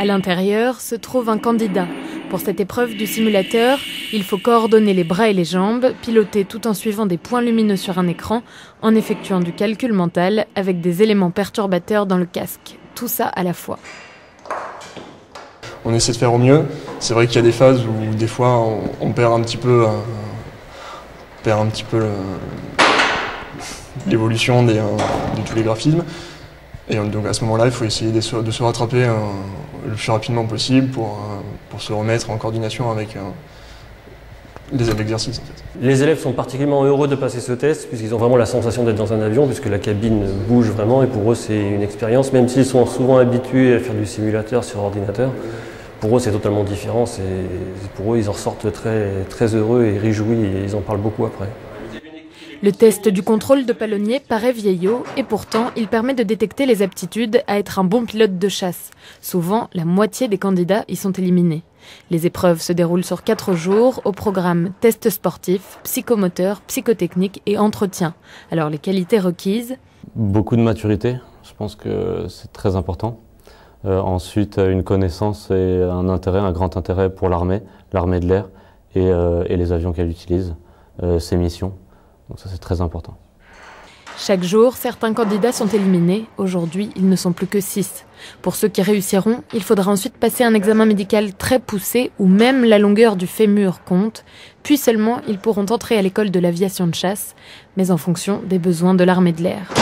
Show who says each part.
Speaker 1: À l'intérieur se trouve un candidat. Pour cette épreuve du simulateur, il faut coordonner les bras et les jambes, piloter tout en suivant des points lumineux sur un écran, en effectuant du calcul mental avec des éléments perturbateurs dans le casque. Tout ça à la fois.
Speaker 2: On essaie de faire au mieux. C'est vrai qu'il y a des phases où des fois on perd un petit peu, l'évolution de tous les graphismes. Et donc à ce moment-là, il faut essayer de se rattraper le plus rapidement possible pour se remettre en coordination avec l'exercice. En fait.
Speaker 3: Les élèves sont particulièrement heureux de passer ce test puisqu'ils ont vraiment la sensation d'être dans un avion puisque la cabine bouge vraiment et pour eux c'est une expérience, même s'ils sont souvent habitués à faire du simulateur sur ordinateur. Pour eux c'est totalement différent, pour eux ils en sortent très, très heureux et réjouis et ils en parlent beaucoup après.
Speaker 1: Le test du contrôle de palonnier paraît vieillot et pourtant il permet de détecter les aptitudes à être un bon pilote de chasse. Souvent, la moitié des candidats y sont éliminés. Les épreuves se déroulent sur 4 jours au programme tests sportifs, psychomoteur, psychotechnique et entretien. Alors les qualités requises?
Speaker 4: Beaucoup de maturité, je pense que c'est très important. Ensuite, une connaissance et un grand intérêt pour l'armée de l'air et les avions qu'elle utilise, ses missions. Donc ça, c'est très important.
Speaker 1: Chaque jour, certains candidats sont éliminés. Aujourd'hui, ils ne sont plus que 6. Pour ceux qui réussiront, il faudra ensuite passer un examen médical très poussé où même la longueur du fémur compte. Puis seulement, ils pourront entrer à l'école de l'aviation de chasse, mais en fonction des besoins de l'armée de l'air.